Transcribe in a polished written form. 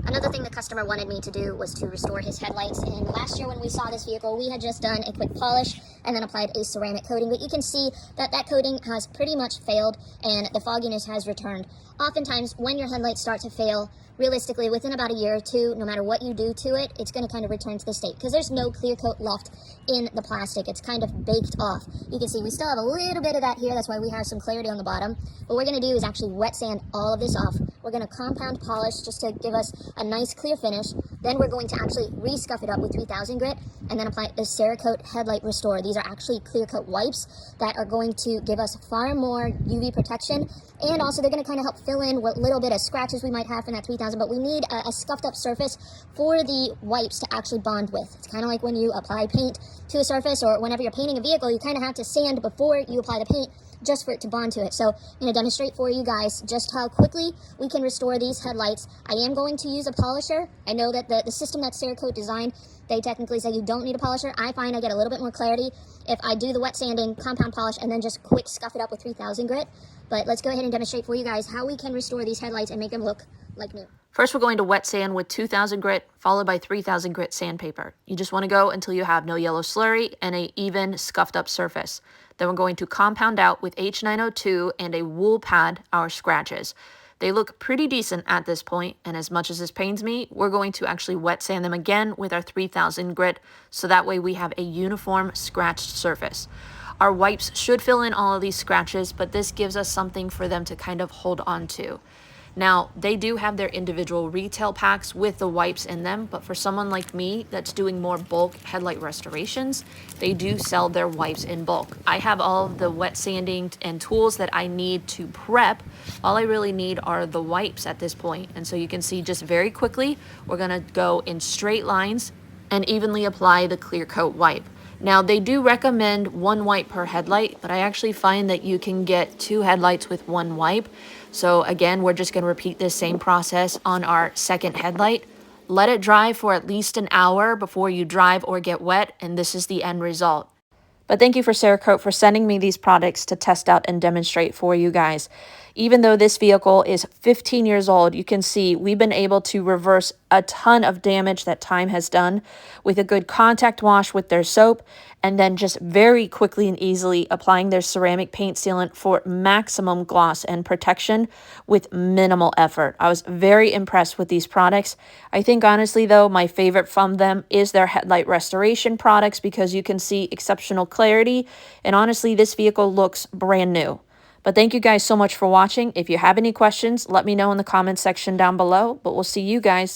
Another thing the customer wanted me to do was to restore his headlights. And last year when we saw this vehicle, we had just done a quick polish and then applied a ceramic coating. But you can see that that coating has pretty much failed and the fogginess has returned. Oftentimes, when your headlights start to fail, realistically, within about a year or two, no matter what you do to it, it's going to kind of return to the state because there's no clear coat left in the plastic. It's kind of baked off. You can see we still have a little bit of that here. That's why we have some clarity on the bottom. What we're going to do is actually wet sand all of this off. We're going to compound polish just to give us a nice clear finish. Then we're going to actually re-scuff it up with 3000 grit and then apply the Cerakote Headlight Restore. These are actually clear coat wipes that are going to give us far more UV protection, and also they're going to kind of help fill in what little bit of scratches we might have from that 3000, but we need a scuffed up surface for the wipes to actually bond with. It's kind of like when you apply paint to a surface, or whenever you're painting a vehicle, you kind of have to sand before you apply the paint just for it to bond to it. So I'm going to demonstrate for you guys just how quickly we can restore these headlights. I am going to use a polisher. I know that the system that Cerakote designed, they technically say you don't need a polisher. I find I get a little bit more clarity if I do the wet sanding, compound polish, and then just quick scuff it up with 3000 grit. But let's go ahead and demonstrate for you guys how we can restore these headlights and make them look like new. First, we're going to wet sand with 2000 grit, followed by 3000 grit sandpaper. You just want to go until you have no yellow slurry and an even scuffed up surface. Then we're going to compound out with H902 and a wool pad our scratches. They look pretty decent at this point, and as much as this pains me, we're going to actually wet sand them again with our 3000 grit, so that way we have a uniform scratched surface. Our wipes should fill in all of these scratches, but this gives us something for them to kind of hold on to. Now, they do have their individual retail packs with the wipes in them, but for someone like me that's doing more bulk headlight restorations, they do sell their wipes in bulk. I have all of the wet sanding and tools that I need to prep. All I really need are the wipes at this point. And so you can see just very quickly, we're gonna go in straight lines and evenly apply the clear coat wipe. Now, they do recommend one wipe per headlight, but I actually find that you can get 2 headlights with 1 wipe. So again, we're just going to repeat this same process on our second headlight. Let it dry for at least an hour before you drive or get wet, and this is the end result. But thank you for Cerakote for sending me these products to test out and demonstrate for you guys. Even though this vehicle is 15 years old, you can see we've been able to reverse a ton of damage that time has done with a good contact wash with their soap, and then just very quickly and easily applying their ceramic paint sealant for maximum gloss and protection with minimal effort. I was very impressed with these products. I think honestly though, my favorite from them is their headlight restoration products because you can see exceptional clarity, and honestly this vehicle looks brand new. But thank you guys so much for watching. If you have any questions, let me know in the comments section down below, but we'll see you guys